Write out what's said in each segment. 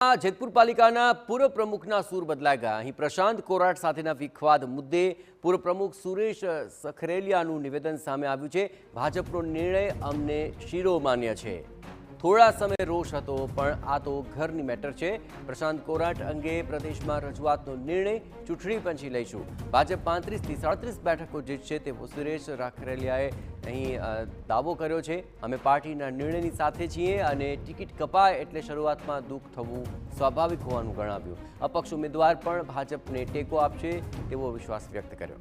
જેતપુર પાલિકાના પૂર્વ પ્રમુખના સૂર બદલાઈ ગયા। અહીં પ્રશાંત કોરાટ સાથેના વિખવાદ મુદ્દે પૂર્વ પ્રમુખ સુરેશ સખરેલિયાનું નિવેદન સામે આવ્યું છે। ભાજપનો નિર્ણય અમને શિરોમાન્ય છે। થોડા સમય રોષ હતો, પણ આ તો ઘરની મેટર છે। પ્રશાંત કોરાટ અંગે પ્રદેશમાં રજૂઆતનો નિર્ણય ચૂંટણી પંચે લઈશું। ભાજપ 35 થી 37 બેઠકો જીતશે તેવો સુરેશ સખરેલિયાએ અહીં દાવો કર્યો છે। અમે પાર્ટીના નિર્ણયની સાથે છીએ અને ટિકિટ કપાય એટલે શરૂઆતમાં દુઃખ થવું સ્વાભાવિક હોવાનું ગણાવ્યું। અપક્ષ ઉમેદવાર પણ ભાજપને ટેકો આપશે તેવો વિશ્વાસ વ્યક્ત કર્યો।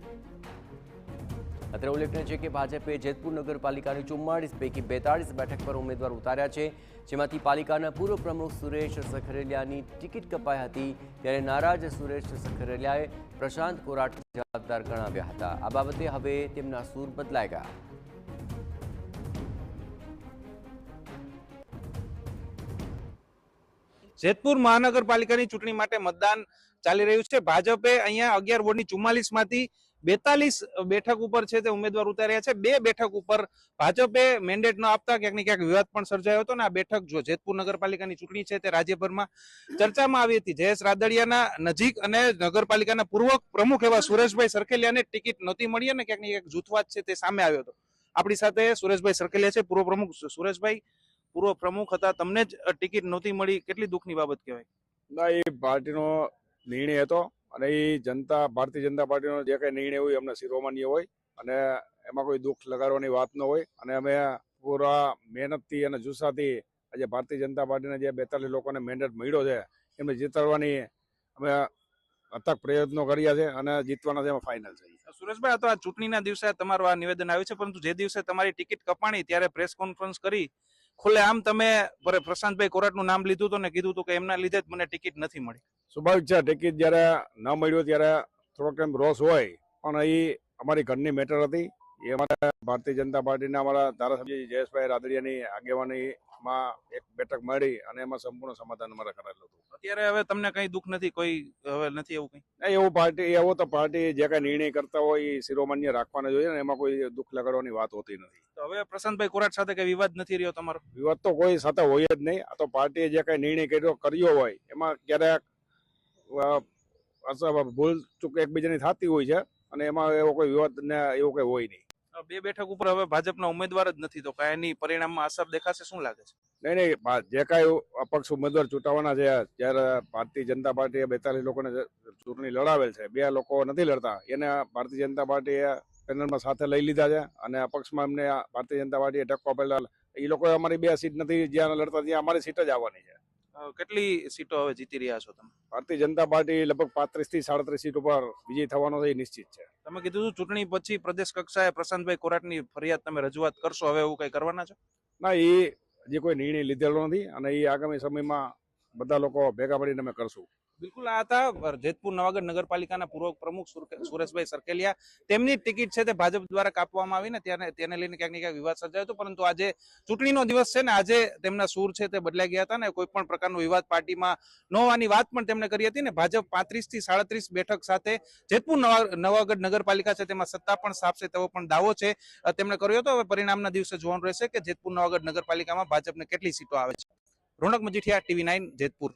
અત્રે ઉલ્લેખનીય છે કે ભાજપે જેતપુર નગરપાલિકાની 44 પૈકી 42 બેઠક પર ઉમેદવાર ઉતાર્યા છે, જેમાંથી પાલિકાના પૂર્વ પ્રમુખ સુરેશ સખરેલિયાની ટિકિટ કપાઈ હતી। ત્યારે નારાજ સુરેશ સખરેલિયાએ પ્રશાંત કોરાટ જવાબદાર ગણાવ્યા હતા। આ બાબતે હવે તેમના સૂર બદલાઈ ગયા। જેતપુર મહાનગરપાલિકાની ચૂંટણી માટે મતદાન ચાલી રહ્યું છે। ભાજપે અહીંયા 11 વોર્ડની 44 માંથી 42 બેઠક ઉપર છે તે ઉમેદવાર ઉતાર્યા છે। 2 બેઠક ઉપર ભાજપે મેન્ડેટ ન આપતા ક્યાંક ને ક્યાંક વિવાદ પણ સર્જાયો હતો ને આ બેઠક જો જેતપુર નગરપાલિકાની ચૂંટણી છે તે રાજ્યભરમાં ચર્ચામાં આવી હતી। જયેશ રાદડિયાના નજીક અને નગરપાલિકાના પૂર્વ પ્રમુખ એવા સુરેશભાઈ સરખેલિયાને ટિકિટ નહોતી મળી અને ક્યાંક ને ક્યાંક જૂથવાદ છે તે સામે આવ્યો હતો। આપણી સાથે સુરેશભાઈ સરખેલિયા છે, પૂર્વ પ્રમુખ। સુરેશભાઈ, પૂર્વ પ્રમુખ હતા, તમને જ ટિકિટ નહોતી મળી, કેટલી દુઃખની બાબત કહેવાય? ના, એ પાર્ટીનો નિર્ણય હતો અને એ ભારતીય જનતા પાર્ટીનો જે કઈ નિર્ણય હોય અમને શિરોમાન્ય હોય અને એમાં કોઈ દુઃખ લગાડવાની વાત ન હોય। અને અમે પૂરા મહેનતથી અને જુસ્સાથી આજે ભારતીય જનતા પાર્ટીના જે 42 લોકોને મેન્ડેટ મળ્યો છે એમને જીતાડવાની અમે અથક પ્રયત્નો કર્યા છે અને જીતવાના છે, એમાં ફાઇનલ છે। સુરેશભાઈ, આ તો આ ચૂંટણીના દિવસે તમારું આ નિવેદન આવ્યું છે, પરંતુ જે દિવસે તમારી ટિકિટ કપાણી ત્યારે પ્રેસ કોન્ફરન્સ કરી ખુલ્લે આમ તમે પ્રશાંતભાઈ કોરાટનું નામ લીધું હતું ને કીધું હતું કે એમના લીધે જ મને ટિકિટ નથી મળી। સ્વાભાવિક છે, ટિકિટ જયારે ન મળ્યો ત્યારે થોડોક એમ રોષ હોય, પણ એ અમારી ઘરની મેટર હતી। એ અમારા ભારતીય જનતા પાર્ટીના અમારા ધારાસભ્ય જયેશભાઈ રાદડિયાની આગેવાનીમાં એક બેઠક મળી અને એમાં સંપૂર્ણ સમાધાન અમારે કરેલું હતું। અત્યારે હવે તમને કઈ દુઃખ નથી, કોઈ હવે નથી એવું કઈ? એવું તો પાર્ટી જે કઈ નિર્ણય કરતા હોય એ શિરોમાન્ય રાખવાના જોઈએ ને, એમાં કોઈ દુઃખ લગાડવાની વાત હોતી નથી। તો હવે પ્રશાંતભાઈ કોરાટ સાથે કઈ વિવાદ નથી રહ્યો તમારો? વિવાદ તો કોઈ સાથે હોય જ નહીં। આ તો પાર્ટીએ જે કઈ નિર્ણય કર્યો હોય એમાં ક્યારેક ભૂલ ચૂક એકબીજાની થતી હોય છે અને એમાં એવો કોઈ વિવાદ ને એવું કઈ હોય નહીં। 2 બેઠક ઉપર હવે ભાજપના ઉમેદવાર જ નથી, તો કાયની પરિણામમાં અસર દેખાશે, શું લાગે છે? નહીં, જે કાંઈ અપક્ષ ઉમેદવાર ચૂંટાવાના છે, જ્યારે ભારતીય જનતા પાર્ટીએ 42 લોકોને ચૂંટણી લડાવેલ છે, 2 લોકો નથી લડતા, એને ભારતીય જનતા પાર્ટીએ પેનલમાં સાથે લઈ લીધા છે અને અપક્ષમાં એમને ભારતીય જનતા પાર્ટીએ ટેકો આપેલા। એ લોકો અમારી 2 સીટ નથી જ્યાં લડતા, ત્યાં અમારી સીટ જ આવવાની છે। કેટલી સીટો હવે જીતી રહ્યા છો તમે? ભારતીય જનતા પાર્ટી લગભગ 35 થી 37 સીટ ઉપર વિજય થવાનો છે, એ નિશ્ચિત છે। તમે કીધું ચૂંટણી પછી પ્રદેશ કક્ષાએ પ્રશાંતભાઈ કોરાટની ફરિયાદ તમે રજૂઆત કરશો, હવે એવું કઈ કરવાના છો? ના, એ હજી કોઈ નિર્ણય લીધેલો નથી અને એ આગામી સમયમાં બધા લોકો ભેગા મળીને અમે કરશું। બિલકુલ, આ હતા જેતપુર નવાગઢ નગરપાલિકાના પૂર્વ પ્રમુખ સુરેશભાઈ સરખેલિયા। તેમની ટિકિટ છે તે ભાજપ દ્વારા કાપવામાં આવીને તેને લઈને ક્યાંક ને ક્યાંક વિવાદ સર્જાયો હતો, પરંતુ આજે ચૂંટણીનો દિવસ છે ને આજે તેમના સૂર છે તે બદલાઈ ગયા હતા ને કોઈ પણ પ્રકારનો વિવાદ પાર્ટીમાં ન હોવાની વાત પણ તેમણે કરી હતી ને ભાજપ 35 થી 37 બેઠક સાથે જેતપુર નવાગઢ નગરપાલિકા છે તેમાં સત્તા પણ સ્થાપશે તેવો પણ દાવો છે તેમણે કર્યો હતો। હવે પરિણામના દિવસે જોવાનું રહેશે કે જેતપુર નવાગઢ નગરપાલિકામાં ભાજપને કેટલી સીટો આવે છે। રોનક મજીઠિયા, TV9, જેતપુર।